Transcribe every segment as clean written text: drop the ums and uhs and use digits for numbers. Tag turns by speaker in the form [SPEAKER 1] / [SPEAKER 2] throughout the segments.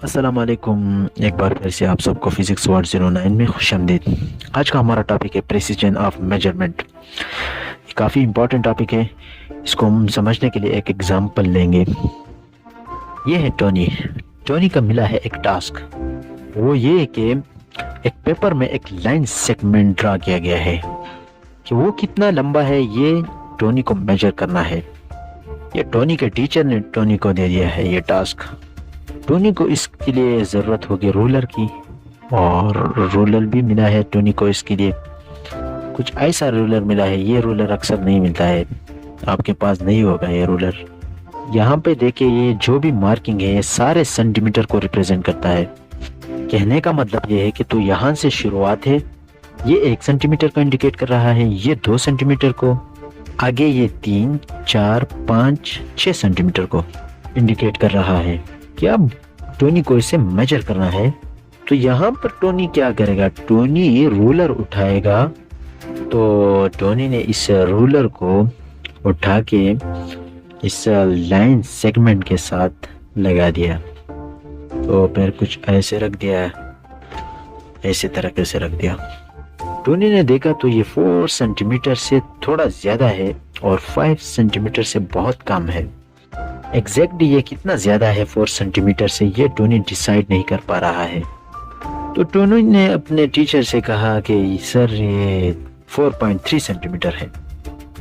[SPEAKER 1] अस्सलाम वालेकुम। एक बार फिर से आप सबको फिजिक्स वर्ड 09 में खुशामदीद। आज का हमारा टॉपिक है प्रिसीजन ऑफ मेजरमेंट। ये काफ़ी इम्पोर्टेंट टॉपिक है। इसको हम समझने के लिए एक एग्जांपल लेंगे। ये है टोनी। टोनी का मिला है एक टास्क। वो ये है कि एक पेपर में एक लाइन सेगमेंट ड्रा किया गया है कि वो कितना लंबा है, ये टोनी को मेजर करना है। ये टोनी के टीचर ने टोनी को दे दिया है ये टास्क। टोनी को इसके लिए ज़रूरत होगी रूलर की, और रूलर भी मिला है टोनी को इसके लिए। कुछ ऐसा रूलर मिला है, ये रूलर अक्सर नहीं मिलता है, आपके पास नहीं होगा ये रूलर। यहाँ पे देखिए, ये जो भी मार्किंग है ये सारे सेंटीमीटर को रिप्रेजेंट करता है। कहने का मतलब ये है कि तो यहाँ से शुरुआत है, ये 1 सेंटीमीटर को इंडिकेट कर रहा है, ये 2 सेंटीमीटर को, आगे ये 3, 4, 5, 6 सेंटीमीटर को इंडिकेट कर रहा है कि अब टोनी को इसे मेजर करना है। तो यहाँ पर टोनी क्या करेगा, टोनी रूलर उठाएगा। तो टोनी ने इस रूलर को उठा के इस लाइन सेगमेंट के साथ लगा दिया। तो फिर कुछ ऐसे रख दिया, ऐसे तरीके से रख दिया। टोनी ने देखा तो ये 4 सेंटीमीटर से थोड़ा ज्यादा है और 5 सेंटीमीटर से बहुत कम है। एग्जैक्टली ये कितना ज्यादा है 4 सेंटीमीटर से, ये टोनी डिसाइड नहीं कर पा रहा है। तो टोनी ने अपने टीचर से कहा कि सर ये 4.3 सेंटीमीटर है।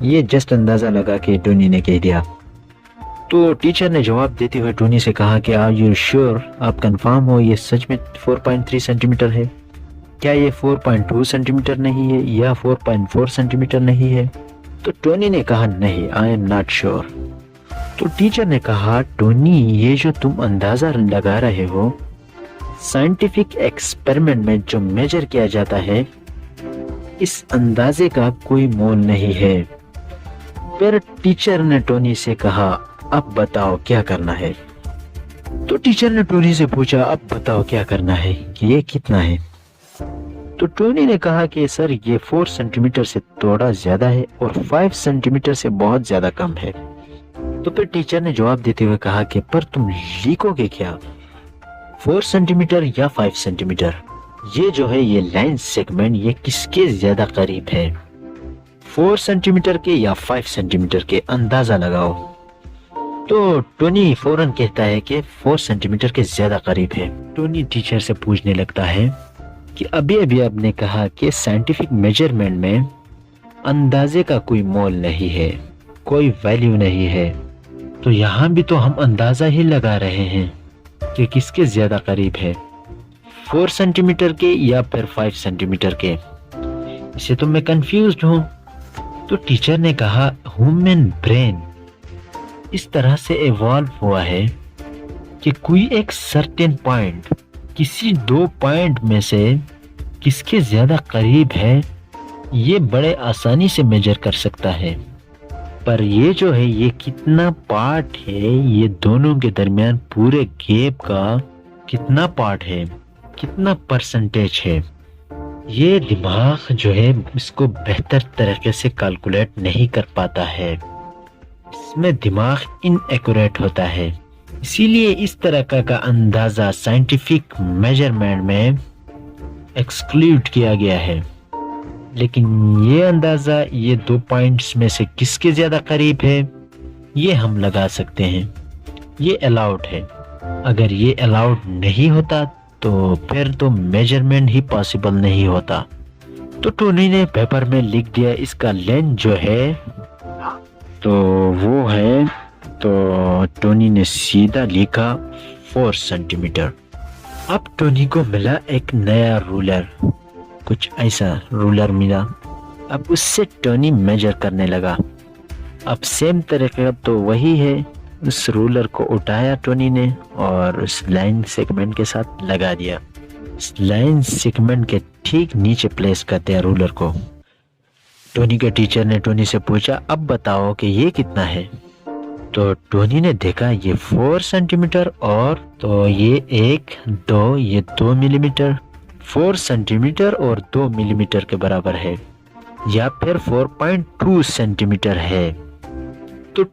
[SPEAKER 1] ये जस्ट अंदाजा लगा के टोनी ने कह दिया। तो टीचर ने जवाब देते हुए टोनी से कहा कि आर यू श्योर, आप कंफर्म हो ये सच में 4.3 सेंटीमीटर है? क्या ये 4.2 सेंटीमीटर नहीं है या 4.4 सेंटीमीटर नहीं है? तो टोनी ने कहा नहीं, आई एम नॉट श्योर। तो टीचर ने कहा टोनी, ये जो तुम अंदाजा लगा रहे हो, साइंटिफिक एक्सपेरिमेंट में जो मेजर किया जाता है, इस अंदाजे का कोई मोल नहीं है। फिर टीचर ने टोनी से कहा अब बताओ क्या करना है। तो टीचर ने टोनी से पूछा अब बताओ क्या करना है, कि ये कितना है? तो टोनी ने कहा कि सर ये 4 सेंटीमीटर से थोड़ा ज्यादा है और 5 सेंटीमीटर से बहुत ज्यादा कम है। तो फिर टीचर ने जवाब देते हुए कहा कि पर तुम लिखोगे क्या, 4 सेंटीमीटर या 5 सेंटीमीटर? ये जो है ये लाइन सेगमेंट ये किसके ज्यादा करीब है, 4 सेंटीमीटर के या 5 सेंटीमीटर के? अंदाजा लगाओ। तो टोनी फौरन कहता है कि 4 सेंटीमीटर के ज्यादा करीब है। टोनी टीचर से पूछने लगता है कि अभी अभी आपने कहा कि साइंटिफिक मेजरमेंट में अंदाजे का कोई मोल नहीं है, कोई वैल्यू नहीं है। तो यहाँ भी तो हम अंदाजा ही लगा रहे हैं कि किसके ज्यादा करीब है, 4 सेंटीमीटर के या फिर 5 सेंटीमीटर के। इसे तो मैं कंफ्यूज्ड हूँ। तो टीचर ने कहा ह्यूमन ब्रेन इस तरह से इवॉल्व हुआ है कि कोई एक सर्टेन पॉइंट, किसी 2 पॉइंट में से किसके ज्यादा करीब है, ये बड़े आसानी से मेजर कर सकता है। पर ये जो है ये कितना पार्ट है, ये दोनों के दरमियान पूरे गैप का कितना पार्ट है, कितना परसेंटेज है, ये दिमाग जो है इसको बेहतर तरीके से कैलकुलेट नहीं कर पाता है। इसमें दिमाग इनएक्यूरेट होता है। इसीलिए इस तरह का अंदाजा साइंटिफिक मेजरमेंट में एक्सक्लूड किया गया है। लेकिन ये अंदाजा ये 2 पॉइंट्स में से किसके ज्यादा करीब है, ये हम लगा सकते हैं, ये अलाउड है। अगर ये अलाउड नहीं होता तो फिर तो मेजरमेंट ही पॉसिबल नहीं होता। तो टोनी ने पेपर में लिख दिया इसका लेंथ जो है तो वो है, तो टोनी ने सीधा लिखा 4 सेंटीमीटर। अब टोनी को मिला एक नया रूलर, कुछ ऐसा रूलर मिला। अब उससे टोनी मेजर करने लगा। अब सेम तरीका तो वही है, उस रूलर को उठाया टोनी ने और उस लाइन सेगमेंट के साथ लगा दिया। इस लाइन सेगमेंट के ठीक नीचे प्लेस करते हैं रूलर को। टोनी के टीचर ने टोनी से पूछा अब बताओ कि ये कितना है? तो टोनी ने देखा ये 4 सेंटीमीटर और तो ये 1, 2, ये 2 मिलीमीटर, 4 सेंटीमीटर और 2 मिलीमीटर के बराबर है, या फिर 4.2 सेंटीमीटर है। तो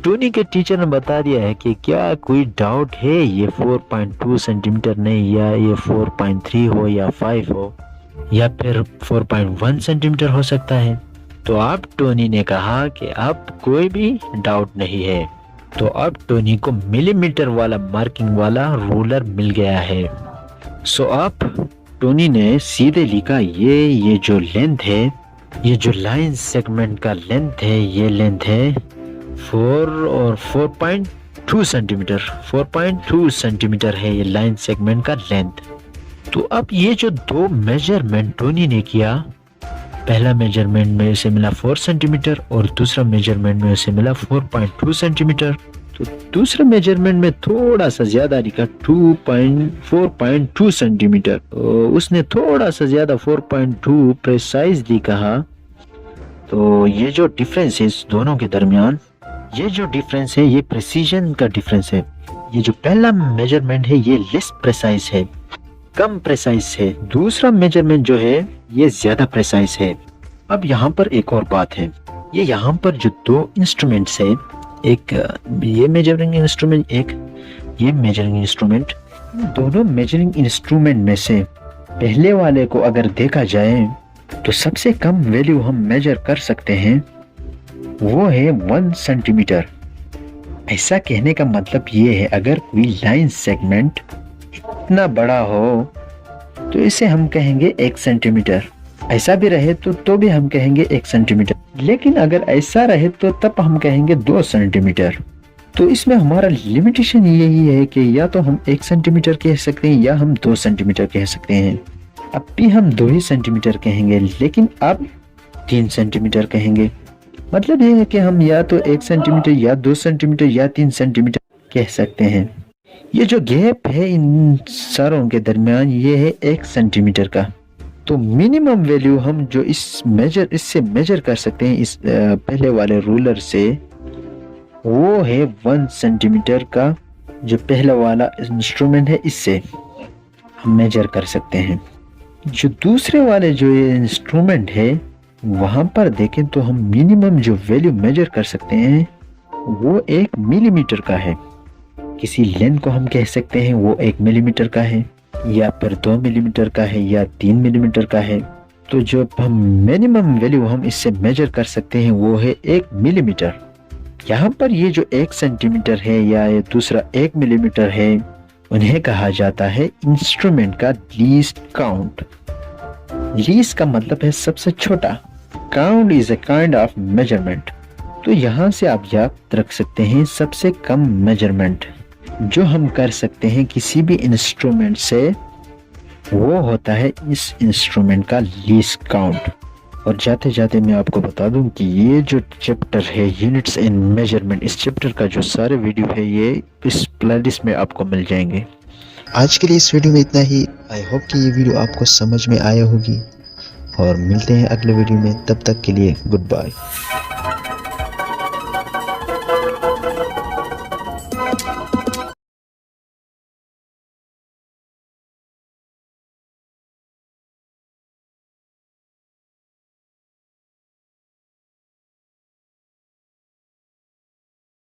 [SPEAKER 1] टोनी के टीचर ने बता दिया है कि क्या कोई डाउट है ये 4.2 सेंटीमीटर नहीं, या ये 4.3 हो या 5 हो या फिर 4.1 सेंटीमीटर हो सकता है। तो अब टोनी ने कहा कि अब कोई भी डाउट नहीं है। तो अब टोनी को मिलीमीटर वाला मार्किंग वाला रूलर मिल गया है। सो अब टोनी ने सीधे लिखा ये जो लेंथ है, ये जो लाइन सेगमेंट का लेंथ है, ये लेंथ है 4 और 4.2 सेंटीमीटर। 4.2 सेंटीमीटर है ये लाइन सेगमेंट का लेंथ। तो अब ये जो दो मेजरमेंट टोनी ने किया, पहला मेजरमेंट में उसे मिला 4 सेंटीमीटर और दूसरा मेजरमेंट में उसे मिला 4.2 सेंटीमीटर। तो दूसरे मेजरमेंट में थोड़ा सा ज्यादा लिखा 4.2 सेंटीमीटर। तो उसने थोड़ा सा ज्यादा 4.2 प्रिसाइजली कहा। तो ये जो डिफरेंस है इस दोनों के दरमियान, ये जो डिफरेंस है ये प्रिसीजन का डिफरेंस है। ये जो पहला मेजरमेंट है ये लेस प्रिसाइज है, कम प्रिसाइज है। दूसरा मेजरमेंट जो है ये ज्यादा प्रिसाइज है। अब यहाँ पर एक और बात है, ये यहाँ पर जो दो इंस्ट्रूमेंट्स है, एक ये मेजरिंग इंस्ट्रूमेंट, एक ये मेजरिंग इंस्ट्रूमेंट, दोनों मेजरिंग इंस्ट्रूमेंट में से पहले वाले को अगर देखा जाए तो सबसे कम वैल्यू हम मेजर कर सकते हैं वो है 1 सेंटीमीटर। ऐसा कहने का मतलब ये है, अगर कोई लाइन सेगमेंट इतना बड़ा हो तो इसे हम कहेंगे 1 सेंटीमीटर। ऐसा भी रहे तो भी हम कहेंगे 1 सेंटीमीटर। लेकिन अगर ऐसा रहे तो तब हम कहेंगे 2 सेंटीमीटर। तो इसमें हमारा लिमिटेशन यही है कि या तो हम 1 सेंटीमीटर कह सकते हैं या हम 2 सेंटीमीटर कह सकते हैं। अब भी हम 2 ही सेंटीमीटर कहेंगे, लेकिन अब 3 सेंटीमीटर कहेंगे। मतलब ये है कि हम या तो 1 सेंटीमीटर या 2 सेंटीमीटर या 3 सेंटीमीटर कह सकते हैं। ये जो गैप है इन सारों के दरमियान ये है 1 सेंटीमीटर का। तो मिनिमम वैल्यू हम जो इससे मेजर कर सकते हैं इस पहले वाले रूलर से, वो है 1 सेंटीमीटर का। जो पहला वाला इंस्ट्रूमेंट है इससे हम मेजर कर सकते हैं। जो दूसरे वाले जो ये इंस्ट्रूमेंट है वहां पर देखें तो हम मिनिमम जो वैल्यू मेजर कर सकते हैं वो 1 मिलीमीटर का है। किसी लेंथ को हम कह सकते हैं वो 1 मिलीमीटर का है, या फिर 2 मिलीमीटर का है, या 3 मिलीमीटर का है। तो जो हम मिनिमम वैल्यू हम इससे मेजर कर सकते हैं वो है 1 मिलीमीटर। यहाँ पर ये जो 1 सेंटीमीटर है या ये दूसरा 1 मिलीमीटर है, उन्हें कहा जाता है इंस्ट्रूमेंट का लीस्ट काउंट। लीस्ट का मतलब है सबसे छोटा। Count is a kind of measurement. तो यहाँ से आप याद रख सकते हैं सबसे कम मेजरमेंट जो हम कर सकते हैं किसी भी इंस्ट्रूमेंट से, वो होता है इस इंस्ट्रूमेंट का लीस्ट काउंट। और जाते जाते मैं आपको बता दूं कि ये जो चैप्टर है यूनिट्स इन मेजरमेंट, इस चैप्टर का जो सारे वीडियो है ये इस प्लेलिस्ट में आपको मिल जाएंगे।
[SPEAKER 2] आज के लिए इस वीडियो में इतना ही। आई होप कि ये वीडियो आपको समझ में आया होगी, और मिलते हैं अगले वीडियो में। तब तक के लिए गुड बाय।